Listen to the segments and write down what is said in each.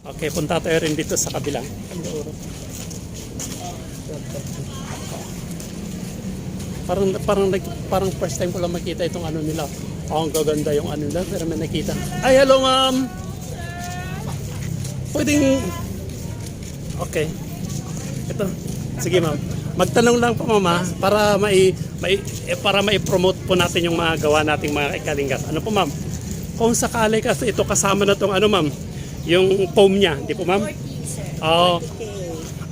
Okay, punta tayo rin dito sa kabilang. Parang first time ko lang makita itong ano nila. Ang gaganda yung ano nila, pero may nakita. Ay, hello ma'am! Pwedeng... Okay. Ito. Sige ma'am. Magtanong lang po mama para para mai-promote po natin yung mga gawa nating mga Kalingas. Ano po ma'am? Kung sakali kasi ito kasama na tong ano ma'am, yung foam niya, di po ma'am? 40, sir. Oo. 40K.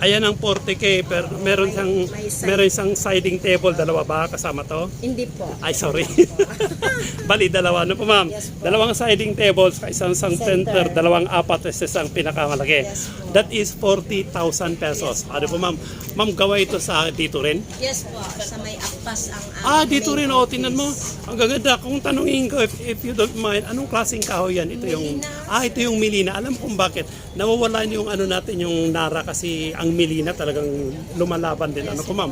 Ayan ang 40K, pero meron siyang siding table, dalawa ba kasama to? Hindi po. Ay, sorry. Bali, dalawa. Ano po, ma'am? Yes, po. Dalawang siding tables, isang center, dalawang apat, isang pinakamalaki. Yes, po. That is 40,000 pesos. Ano po, ma'am? Ma'am, gawa ito sa dito rin? Yes po, sa may akpas ang Dito rin. O, tingnan mo. Ang gaganda. Kung tanungin ko, if you don't mind, anong klaseng kahoy yan? Ito yung... ito yung Milina. Alam kung bakit. Nawawala yung ano natin, yung Nara kasi ang Milina talagang lumalaban din. Ano po, ma'am?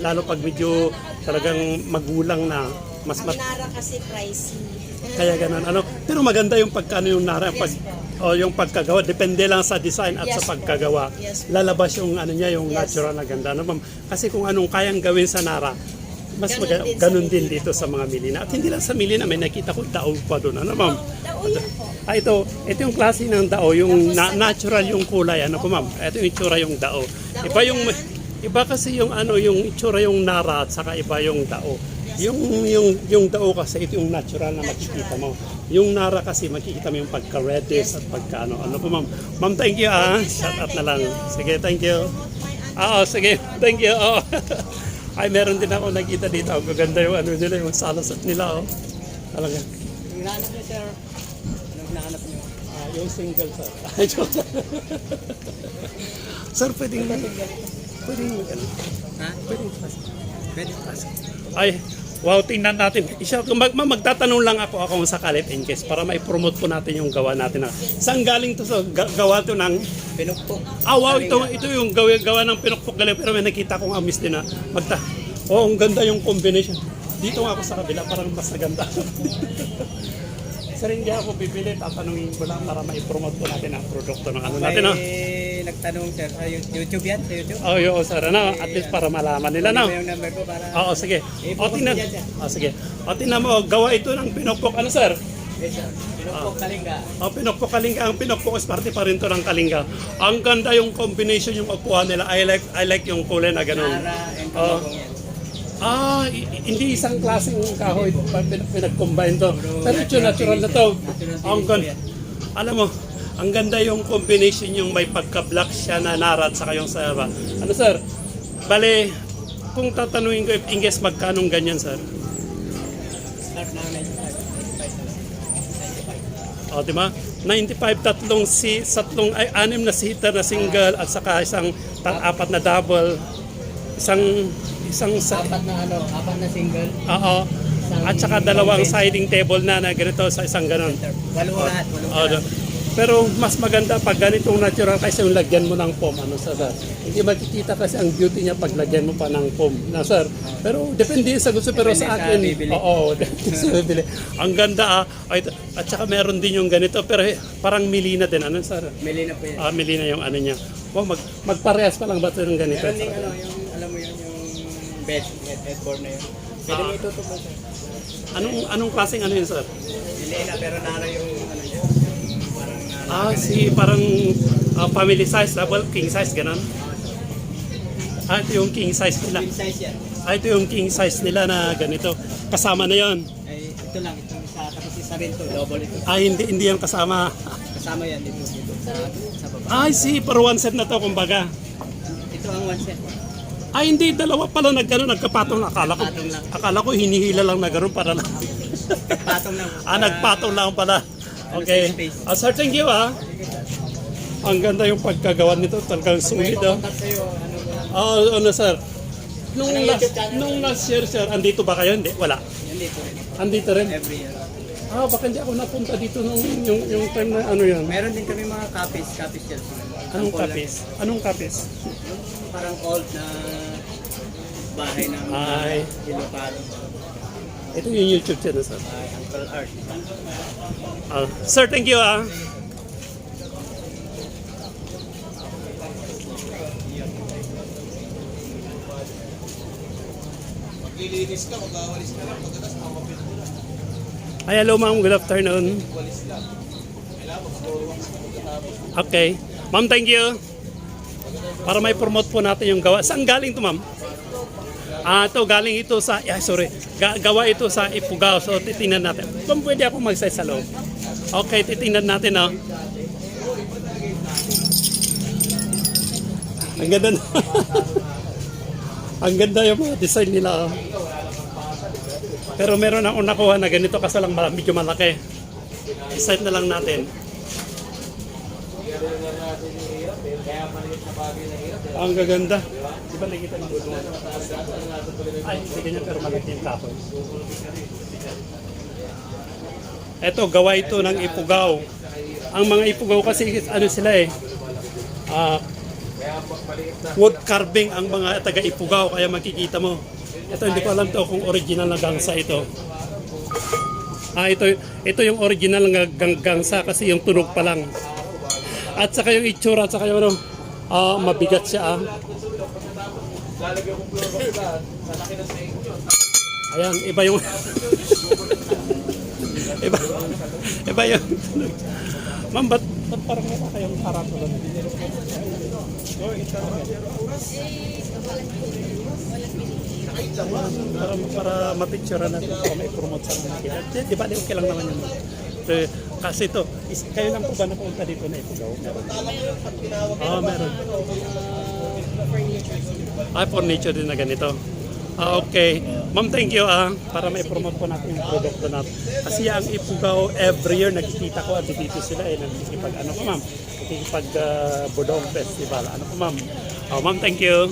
Lalo pag medyo talagang magulang na. Mas Ang Nara kasi pricey. kaya ganun. Ano? Pero maganda yung pagkano yung Nara. Yung pagkagawa. Depende lang sa design at Yes, sa pagkagawa. Yes, Lalabas yung ano niya, yung Yes. natural na ganda. Ano, ma'am? Kasi kung anong kayang gawin sa Nara, mas Ganun din sa ganun din dito sa mga Milina. At hindi lang sa Milina, may nakita ko daog pa doon. Ano, ma'am? Dao yan po. Ito yung klase ng dao, yung natural yung kulay. Ano po, ma'am? Ito yung itsura yung dao. Iba kasi yung ano, yung itsura yung Nara at saka iba yung dao. Yung dao kasi ito yung natural na makikita mo. Yung Nara kasi makikita mo yung pagka-reddish at pagka ano. Ano po, ma'am? Ma'am, thank you Shout out na lang. Sige, thank you. Sige. Thank you. Ay, meron din ako nakita dito. Ang gaganda yung ano nila, yung salasat nila. Talaga. Hinahanap niyo, sir. Anong hinahanap niyo? Yung single, sir. Sir, pwedeng ano? Ha? Pwedeng class. Pwede pas. Ay, wow, tingnan natin. Magtatanong lang ako kung sakali in case para mai-promote po natin yung gawa natin. Saan galing to? Gawa to ng... Pinukpok. Wow, ito yung gawa ng pinukpok galing. Pero may nakita kong amis din na ang ganda yung combination. Dito nga ako sa kabila, parang mas naganda. Sir, hindi ako bibili. Tatanungin ko lang para mai-promote po natin ang produkto ng ano natin. Nagtanong, sir, sa YouTube yan? Sa YouTube? Oo, sir. At least para malaman nila. Ano yung number ko para... Oo, sige. Tingnan. Sige. Tingnan mo, gawa ito ng pinukpok. Ano, sir? Yes, sir. Pinukpok Kalinga. Pinukpok Kalinga. Ang pinukpok is parte pa rin to ng Kalinga. Ang ganda yung combination yung upuan nila. I like yung kulay na ganun. Nara and Kamagong yan. Hindi isang klaseng kahoy pinag-combine to. Pero ito natural na to. Ang ganda. Alam mo, ang ganda yung combination yung may pagka-black siya na Nara at saka yung Sara. Ano, sir? Bale, kung tatanungin ko, ingges magkanong ganyan, sir? Start na 95. O, di ba? 95, anim na seater na single at saka apat na double. Apat na single. Oo. At saka dalawang siding table na ganito sa isang ganon. Walo lahat. Pero mas maganda pag ganitong natural kaysa yung lagyan mo ng foam. Ano, sir? Hindi makikita kasi ang beauty niya pag lagyan mo pa ng foam. Na, sir. Pero depende sa gusto. Pero sa akin, oo. Sa bibili. Ang ganda at saka meron din yung ganito. Pero parang Milina din. Ano, sir? Milina po yan. Milina yung ano niya. Wow, magparehas pa lang ba ito ng ganito? Meron din yung alam mo yun, yung headboard na yun. Pwede mo itutubo, sir. Anong klaseng ano yun, sir? Milina pero Nara yung ano niya. Parang family size, double king size, ganun. Ito yung king size nila. Big size yan. Ito yung king size nila na ganito. Kasama na yon. Ay, ito lang. Ito isa. Tapos isa rin to. Double ito. Hindi yung kasama. Kasama yan dito. Sa baba. Pero one set na to, kumbaga. Ito ang one set. Hindi, dalawa pala nagkapatong. Akala ko hinihila lang na gano'n para lang. Nagpatong lang. Nagpatong lang pala. Okay. Sir, thank you Ang ganda yung pagkagawa nito, talagang sulit Contact sa'yo. ano sir? Nung last year, sir, andito ba kayo? Hindi, wala. Andito rin. Andito rin? Every year. Baka hindi ako napunta dito nung yung time na ano yan. Meron din kami mga copies shelf. Anong kapis? Anong kapis? Yung parang old na bahay ng Ilocano. Ito yung YouTube channel, sir. Uncle Art. Sir, thank you maglilinis ka, magwawalis ka lang, pagkatas makapit mo na. Ay, hello ma'am, good afternoon. Walis lang. Kailangan mag-store pagkatapos. Okay. Ma'am, thank you. Para may promote po natin yung gawa. Saan galing to ma'am? Ito galing ito sa, gawa ito sa Ifugao. So titingnan natin. Ma'am, pwede ako mag-size sa loob. Okay, titingnan natin oh. Ang ganda na. Ang ganda yung mga design nila oh. Pero meron akong nakuha na ganito kasi lang medyo malaki. I-set na lang natin. Ang gaganda. Di ba nakikita ng gulungan? Ay, hindi ganyan pero malaki yung kahoy. Ito, gawa ito ng Ifugao. Ang mga Ifugao kasi ano sila eh. Wood carving ang mga taga Ifugao kaya makikita mo. Ito hindi ko alam to kung original na gangsa ito. Ito yung original na gangsa kasi yung tunog pa lang. At saka yung itsura, at saka yung ano, mabigat siya. Ayan, iba yung iba yung ma'am, ba't parang wala kayong tarantula na? Para mapicture natin kung may promote sa mga. Di ba, okay lang naman yun. Kasi ito, kayo lang po ba napunta dito na Ifugao? Meron. Meron. Furniture din na ganito. Okay. Ma'am, thank you para may promote po natin yung produkto natin. Kasi ang Ifugao, every year nakikita ko at dito sila nakikipag ano po ma'am? Nakikipag Budong Festival. Ano po ma'am? Ma'am, thank you.